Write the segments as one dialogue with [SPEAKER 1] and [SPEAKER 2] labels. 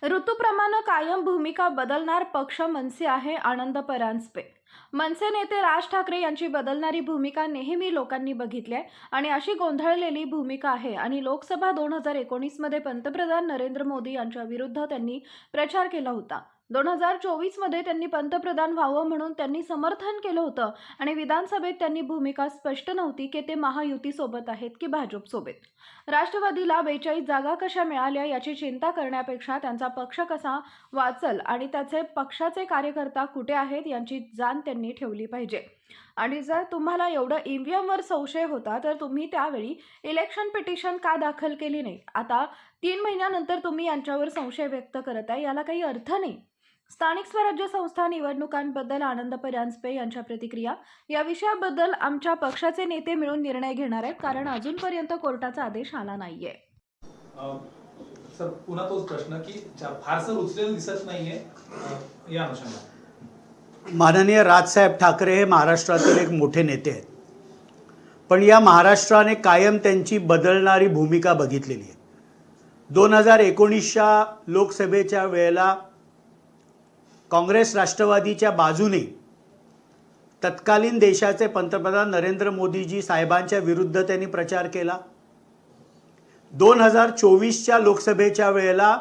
[SPEAKER 1] ऋतूप्रमाणे कायम भूमिका बदलणार पक्ष मनसे आहे. आनंद परांजपे. मनसे नेते राज ठाकरे यांची बदलणारी भूमिका नेहमी लोकांनी बघितली आहे आणि अशी गोंधळलेली भूमिका आहे. आणि लोकसभा 2019 मध्ये पंतप्रधान नरेंद्र मोदी यांच्या विरुद्ध त्यांनी प्रचार केला होता. 2024 मध्ये त्यांनी पंतप्रधान व्हावं म्हणून त्यांनी समर्थन केलं होतं आणि विधानसभेत त्यांनी भूमिका स्पष्ट नव्हती की ते महायुतीसोबत आहेत की भाजपसोबत. राष्ट्रवादीला 42 जागा कशा मिळाल्या याची चिंता करण्यापेक्षा त्यांचा पक्ष कसा वाचल आणि त्याचे पक्षाचे कार्यकर्ता कुठे आहेत यांची जाण त्यांनी ठेवली पाहिजे. आणि जर तुम्हाला एवढं ईव्हीएमवर संशय होता तर तुम्ही त्यावेळी इलेक्शन पिटिशन का दाखल केली नाही? आता 3 महिन्यानंतर तुम्ही यांच्यावर संशय व्यक्त करत आहे, याला काही अर्थ नाही. स्थानिक स्वराज्य संस्था निवडणुकांबद्दल आनंद परांजपे यांच्या प्रतिक्रिया. या विषयाबद्दल आमच्या पक्षाचे नेते मिळून निर्णय घेणार आहेत, कारण अजूनपर्यंत कोर्टाचा आदेश आला नाहीये.
[SPEAKER 2] सर, पुन्हा तोच प्रश्न की फारसं रुचलेलं दिसत नाहीये या अनुषंगाने.
[SPEAKER 3] माननीय राजसाहेब ठाकरे हे महाराष्ट्रातील एक मोठे नेते आहेत, पण या महाराष्ट्राने कायम त्यांची बदलणारी भूमिका बघितलेली आहे. 2019च्या लोकसभेच्या वेळेला काँग्रेस राष्ट्रवादीच्या बाजूने तत्कालीन देशाचे पंतप्रधान नरेंद्र मोदीजी साहेबांच्या विरुद्ध त्यांनी प्रचार केला. 2024च्या लोकसभेच्या वेळेला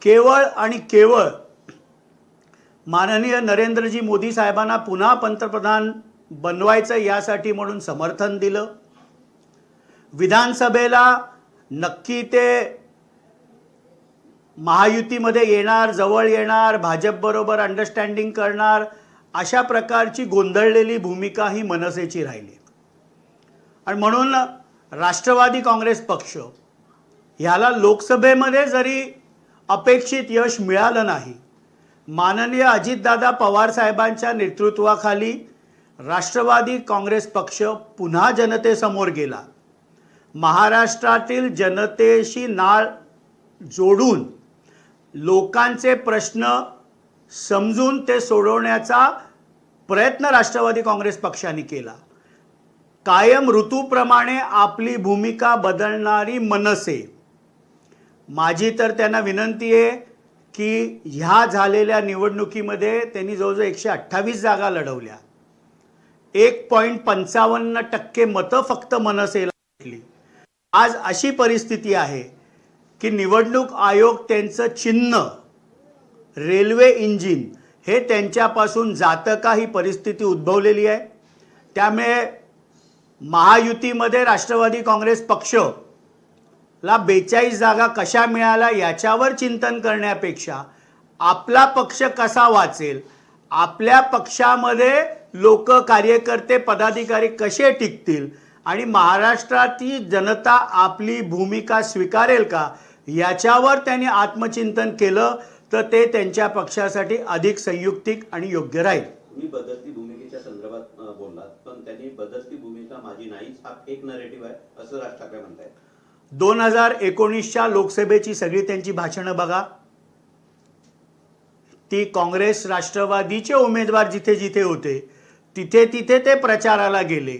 [SPEAKER 3] केवळ आणि केवळ माननीय नरेंद्रजी मोदी साहेबांना पुन्हा पंतप्रधान बनवायचं यासाठी म्हणून समर्थन दिलं. विधानसभेला नक्की ते महायुतीमध्ये येणार, जवळ येणार, भाजपबरोबर अंडरस्टँडिंग करणार, अशा प्रकारची गोंधळलेली भूमिका ही मनसेची राहिली. आणि म्हणून राष्ट्रवादी काँग्रेस पक्ष ह्याला लोकसभेमध्ये जरी अपेक्षित यश मिळालं नाही, माननीय अजितदादा पवार साहेबांच्या नेतृत्वाखाली राष्ट्रवादी काँग्रेस पक्ष पुन्हा जनतेसमोर गेला. महाराष्ट्रातील जनतेशी नाळ जोडून लोकांचे प्रश्न समजून ते सोडवण्याचा प्रयत्न राष्ट्रवादी काँग्रेस पक्षाने केला. कायम ऋतूप्रमाणे आपली भूमिका बदलणारी मनसे, माझी तर त्यांना विनंती आहे की ह्या झालेल्या निवडणुकीमध्ये त्यांनी जवळजवळ 128 जागा लढवल्या. 1.55% मतं फक्त मनसेला भेटली. आज अशी परिस्थिती आहे की निवडणूक आयोग त्यांचं चिन्ह रेल्वे इंजिन हे त्यांच्यापासून जातं का, ही परिस्थिती उद्भवलेली आहे. त्यामुळे महायुतीमध्ये राष्ट्रवादी काँग्रेस पक्षला 42 जागा कशा मिळाल्या याच्यावर चिंतन करण्यापेक्षा आपला पक्ष कसा वाचेल, आपल्या पक्षामध्ये लोक, कार्यकर्ते, पदाधिकारी कसे टिकतील आणि महाराष्ट्रातील जनता आपली भूमिका स्वीकारेल का, याच्यावर त्यांनी आत्मचिंतन केलं तर ते त्यांच्या पक्षासाठी अधिक संयुक्तिक आणि योग्य राहील.
[SPEAKER 4] तुम्ही बदलती भूमिकेच्या संदर्भात बोललात, पण त्यांनी बदलती भूमिका माझी नाहीच हा एक नरेटिव्ह आहे असं राज ठाकरे म्हणतायत.
[SPEAKER 3] 2019च्या लोकसभेची सगळी त्यांची भाषणं बघा. ती काँग्रेस राष्ट्रवादीचे उमेदवार जिथे जिथे होते तिथे तिथे ते प्रचाराला गेले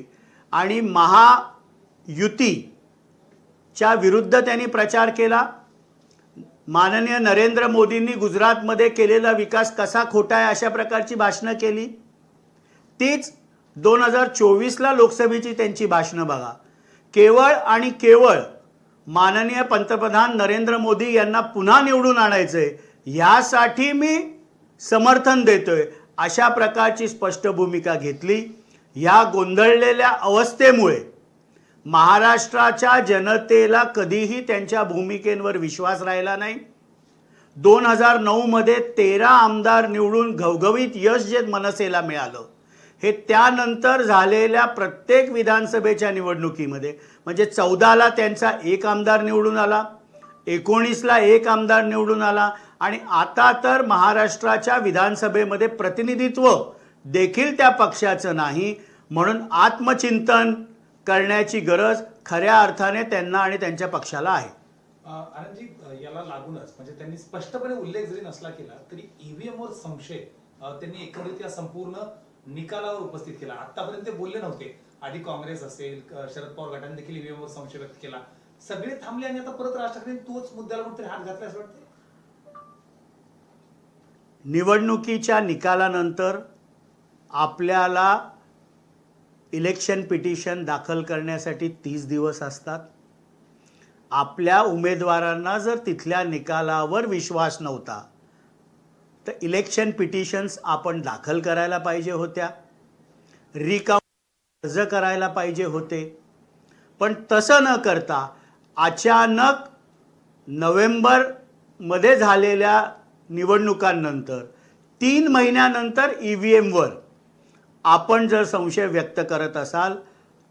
[SPEAKER 3] आणि महायुतीच्या विरुद्ध त्यांनी प्रचार केला. माननीय नरेंद्र मोदींनी गुजरातमध्ये केलेला विकास कसा खोटा आहे अशा प्रकारची भाषणं केली. तीच 2024ला लोकसभेची त्यांची भाषणं बघा. केवळ आणि केवळ माननीय पंतप्रधान नरेंद्र मोदी यांना पुन्हा निवडून आणायचंय यासाठी मी समर्थन देतोय अशा प्रकारची स्पष्ट भूमिका घेतली. या गोंधळलेल्या अवस्थेमुळे महाराष्ट्राच्या जनतेला कधीही त्यांच्या भूमिकेवर विश्वास राहिला नाही. 2009 मध्ये 13 आमदार निवडून घवघवीत यश जे मनसेला मिळालं, हे त्यानंतर झालेल्या प्रत्येक विधानसभेच्या निवडणुकीमध्ये, म्हणजे 14ला त्यांचा 1 आमदार निवडून आला, 19ला 1 आमदार निवडून आला आणि आता तर महाराष्ट्राच्या विधानसभेमध्ये प्रतिनिधित्व देखील त्या पक्षाचं नाही. म्हणून आत्मचिंतन करण्याची गरज खऱ्या अर्थाने त्यांना आणि त्यांच्या पक्षाला आहे.
[SPEAKER 2] आनंदजी, याला लागूनच म्हणजे त्यांनी स्पष्टपणे उल्लेख जरी नसला केला तरी ईव्हीएम वर संशय त्यांनी एकंदरीत या संपूर्ण निकालावर उपस्थित केला. आतापर्यंत ते बोलले नव्हते. आधी काँग्रेस असेल, शरद पवार गटाने देखील ईव्हीएम वर संशय व्यक्त केला. सगळे थांबले आणि आता परत राज ठाकरे तोच मुद्द्याला कुठेतरी हात घातला असं वाटतं.
[SPEAKER 3] निवडणुकीच्या निकालानंतर आपल्याला इलेक्शन पिटिशन दाखल करण्यासाठी 30 दिवस असतात. आपल्या उमेदवारांना जर तिथल्या निकालावर विश्वास नव्हता तर इलेक्शन पिटिशन्स आपण दाखल करायला पाहिजे होत्या, रिकाउंट अर्ज करायला पाहिजे होते. पण तसं न करता अचानक नोव्हेंबरमध्ये झालेल्या निवडणुकांनंतर 3 महिन्यानंतर EVMवर आपण जर संशय व्यक्त करत असाल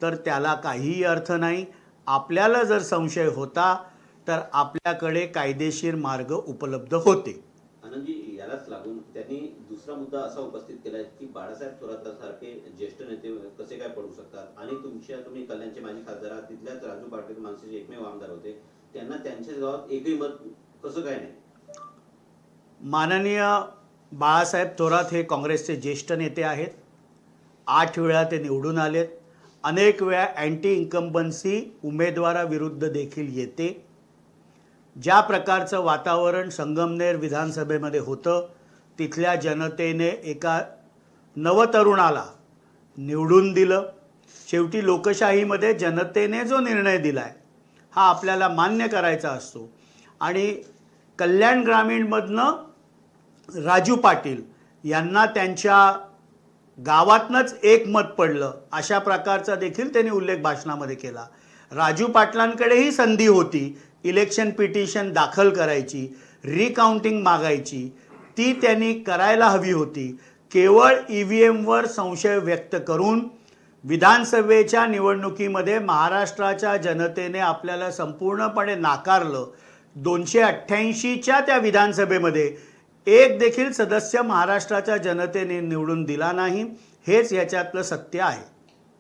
[SPEAKER 3] तर त्याला काहीही अर्थ नाही. आपल्याला जर संशय होता तर आपल्याकडे कायदेशीर मार्ग उपलब्ध होते.
[SPEAKER 4] आनंदजी, यालाच लागून त्यांनी दुसरा मुद्दा असा उपस्थित केलाय की बाळासाहेब थोरातांसारखे ज्येष्ठ नेते कसे काय पडू शकतात आणि तुम्ही कल्याणचे माजी खासदार आहात, तिथल्याच राजू पाटील मनसेचे एकमेव आमदार होते, त्यांना त्यांच्या गावात एकही मत कसं काय नाही?
[SPEAKER 3] माननीय बाळासाहेब थोरात हे काँग्रेसचे ज्येष्ठ नेते आहेत. 8 वेळा ते निवडून आलेत. अनेक वेळा अँटी इन्कम्बन्सी उमेदवाराविरुद्ध देखील येते. ज्या प्रकारचं वातावरण संगमनेर विधानसभेमध्ये होतं, तिथल्या जनतेने एका नवतरुणाला निवडून दिलं. शेवटी लोकशाहीमध्ये जनतेने जो निर्णय दिला आहे हा आपल्याला मान्य करायचा असतो. आणि कल्याण ग्रामीणमधनं राजू पाटील यांना त्यांच्या गावातनंच एक मत पडलं अशा प्रकारचा देखील त्यांनी उल्लेख भाषणामध्ये केला. राजू पाटलांकडेही संधी होती इलेक्शन पिटिशन दाखल करायची, रिकाउंटिंग मागायची, ती त्यांनी करायला हवी होती. केवळ EVMवर संशय व्यक्त करून विधानसभेच्या निवडणुकीमध्ये महाराष्ट्राच्या जनतेने आपल्याला संपूर्णपणे नाकारलं. 288च्या त्या विधानसभेमध्ये एक देखील सदस्य महाराष्ट्राच्या जनतेने निवडून दिला नाही. हेच याच्यातलं सत्य आहे.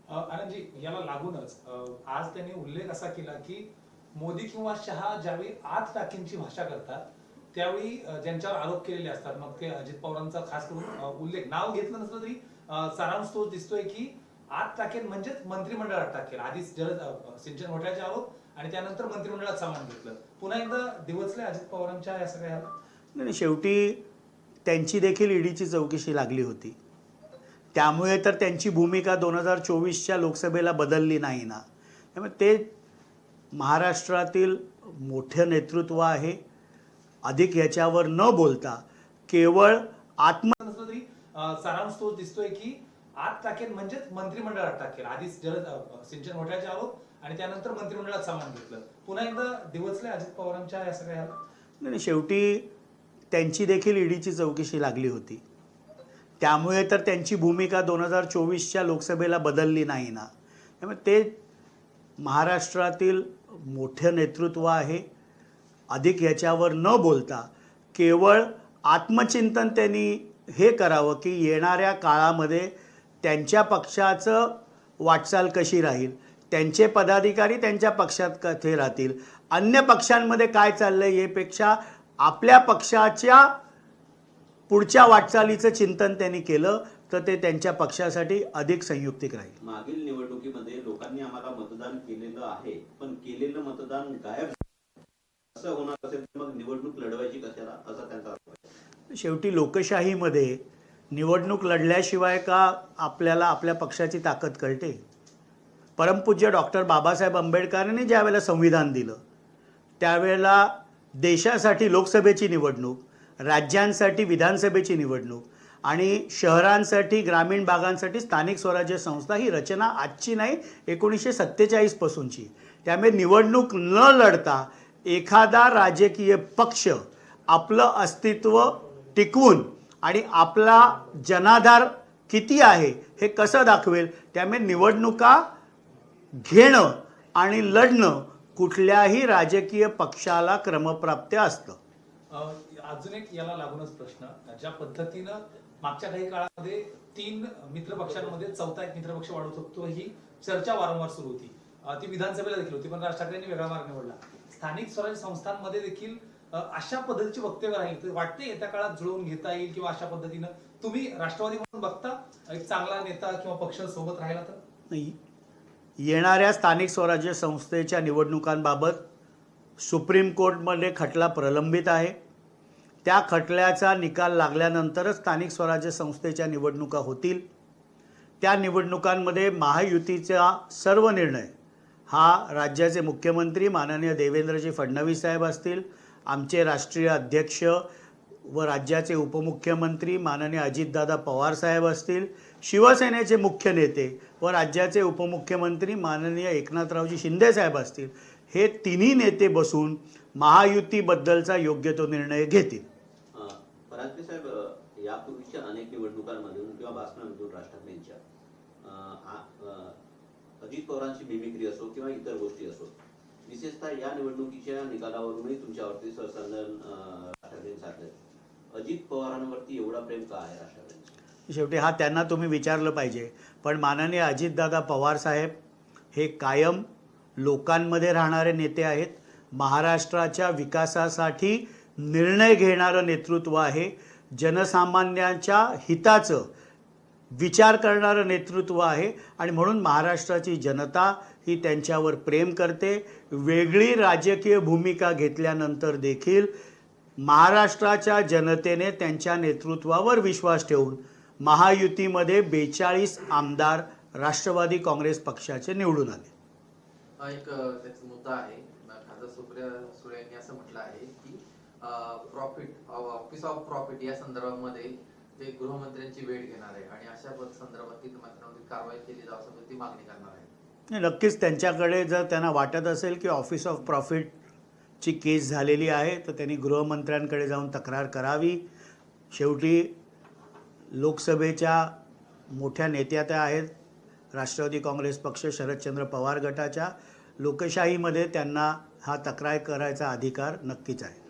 [SPEAKER 2] आनंदजी, याला लागूनच आज त्यांनी उल्लेख असा केला की मोदी किंवा शहा ज्यावेळी 8 टाकींची भाषा करतात त्यावेळी ज्यांच्यावर आरोप केलेले असतात, मग ते अजित पवारांचा खास करून उल्लेख, नाव घेतलं नसलं तरी सारांश तो दिसतोय की 8 टाकेन म्हणजेच मंत्रिमंडळात टाकेल. आधीच जलद सिंचन घोटाळ्याचे आरोप आणि त्यानंतर मंत्रिमंडळात सामान घेतलं. पुन्हा एकदा दिवसले अजित पवारांच्या या सगळ्या.
[SPEAKER 3] नाही, शेवटी त्यांची देखील ईडीची चौकशी लागली होती. त्यामुळे तर त्यांची भूमिका 2024च्या लोकसभेला बदलली नाही ना. त्यामुळे ते महाराष्ट्रातील मोठे नेतृत्व आहे. अधिक याच्यावर न बोलता केवळ
[SPEAKER 2] नसलं तरी सारांश तो दिसतोय की 8 टाकेन म्हणजेच मंत्रिमंडळात टाकेल. आधीच जलद सिंचन घोटाळ्याचे आरोप आणि त्यानंतर मंत्रिमंडळात सामान घेतलं. पुन्हा एकदा दिवसले अजित पवारांच्या या सगळ्या.
[SPEAKER 3] नाही, शेवटी त्यांची देखील ईडीची चौकशी लागली होती. त्यामुळे तर त्यांची भूमिका 2024च्या लोकसभेला बदलली नाही ना. त्यामुळे ते महाराष्ट्रातील मोठे नेतृत्व आहे. अधिक याच्यावर न बोलता केवळ आत्मचिंतन त्यांनी हे करावं की येणाऱ्या काळामध्ये त्यांच्या पक्षाचं वाटचाल कशी राहील, त्यांचे पदाधिकारी त्यांच्या पक्षात कसे राहतील, अन्य पक्षांमध्ये काय चाललंय यापेक्षा आपल्या पक्षाच्या पुढच्या वाटचालीचं चिंतन त्यांनी केलं तर ते त्यांच्या पक्षासाठी अधिक संयुक्तिक राहील.
[SPEAKER 4] मागील निवडणुकीमध्ये लोकांनी आम्हाला मतदान केलेलं आहे, पण केलेलं मतदान गायब असं होणार असेल तर मग निवडणूक लढवायची कशाला, असा त्यांचा आरोप आहे.
[SPEAKER 3] शेवटी लोकशाहीमध्ये निवडणूक लढल्याशिवाय का आपल्याला आपल्या पक्षाची ताकद कळते. परमपूज्य डॉक्टर बाबासाहेब आंबेडकरांनी ज्यावेळेला संविधान दिलं त्यावेळेला देशासाठी लोकसभेची निवडणूक, राज्यांसाठी विधानसभेची निवडणूक आणि शहरांसाठी ग्रामीण भागांसाठी स्थानिक स्वराज्य संस्था ही रचना आजची नाही, 1947 पासूनची. त्यामुळे निवडणूक न लढता एखादा राजकीय पक्ष आपलं अस्तित्व टिकवून आणि आपला जनाधार किती आहे हे कसं दाखवेल. त्यामुळे निवडणुका घेणं आणि लढणं कुठल्याही राजकीय पक्षाला क्रमप्राप्त असतं.
[SPEAKER 2] अजून एक याला लागूनच प्रश्न, ज्या पद्धतीनं मागच्या काही काळामध्ये 3 मित्र पक्षांमध्ये चौथा एक मित्रपक्ष वाढवू शकतो ही चर्चा वारंवार सुरू होती. ती विधानसभेला देखील होती, पण राज ठाकरेंनी वेगळा मार्ग निवडला. स्थानिक स्वराज्य संस्थांमध्ये देखील अशा पद्धतीची वक्तव्य राहील तर वाटते येत्या काळात जुळवून घेता येईल किंवा अशा पद्धतीनं तुम्ही राष्ट्रवादी म्हणून बघता एक चांगला नेता किंवा पक्ष सोबत राहिला तर?
[SPEAKER 3] नाही, येणाऱ्या स्थानिक स्वराज्य संस्थेच्या निवडणुकांबाबत सुप्रीम कोर्टमध्ये खटला प्रलंबित आहे. त्या खटल्याचा निकाल लागल्यानंतरच स्थानिक स्वराज्य संस्थेच्या निवडणुका होतील. त्या निवडणुकांमध्ये महायुतीचा सर्व निर्णय हा राज्याचे मुख्यमंत्री माननीय देवेंद्रजी फडणवीस साहेब असतील, आमचे राष्ट्रीय अध्यक्ष व राज्याचे उपमुख्यमंत्री माननीय अजितदादा पवार साहेब असतील, शिवसेनेचे मुख्य नेते व राज्याचे उपमुख्यमंत्री माननीय एकनाथरावजी शिंदे साहेब असतील, हे तिन्ही नेते बसून महायुतीबद्दलचा योग्य तो निर्णय घेतील.
[SPEAKER 4] परांजपे साहेब, यापूर्वीच्या अनेक निवडणुकांमधून किंवा भाषणांमधून राज ठाकरेंच्या अजित पवारांची मिमिक्री असो किंवा इतर गोष्टी असो, विशेषतः या निवडणुकीच्या निकालावरूनही तुमच्यावरती सरसंधान राज ठाकरेंनी साधलं. अजित पवारांवरती एवढा प्रेम का आहे राज ठाकरेंचं?
[SPEAKER 3] शेवटी हा त्यांना तुम्ही विचारलं पाहिजे. पण माननीय अजितदादा पवार साहेब हे कायम लोकांमध्ये राहणारे नेते आहेत. महाराष्ट्राच्या विकासासाठी निर्णय घेणारं नेतृत्व आहे. जनसामान्यांच्या हिताचं विचार करणारं नेतृत्व आहे आणि म्हणून महाराष्ट्राची जनता ही त्यांच्यावर प्रेम करते. वेगळी राजकीय भूमिका घेतल्यानंतर देखील महाराष्ट्राच्या जनतेने त्यांच्या नेतृत्वावर विश्वास ठेवून महायुतीमध्ये 42 आमदार राष्ट्रवादी काँग्रेस पक्षाचे निवडून आले.
[SPEAKER 5] एक त्याचा मुद्दा आहे. खासदार सुप्रिया सुळे यांनी असं म्हटलं आहे की प्रॉफिट ऑफिस ऑफ प्रॉफिट या संदर्भामध्ये ते गृहमंत्र्यांची भेट घेणार आहे आणि अशा संदर्भात ती मंत्र्यांवरती कारवाई केली जावं असं ती मागणी करणार आहे.
[SPEAKER 3] नक्कीच त्यांच्याकडे जर त्यांना वाटत असेल की ऑफिस ऑफ प्रॉफिटची केस झालेली आहे तर त्यांनी गृहमंत्र्यांकडे जाऊन तक्रार करावी. शेवटी लोकसभेच्या मोठ्या नेत्या त्या आहेत. राष्ट्रवादी काँग्रेस पक्ष शरदचंद्र पवार गटाच्या लोकशाहीमध्ये त्यांना हा तक्रार करायचा अधिकार नक्कीच आहे.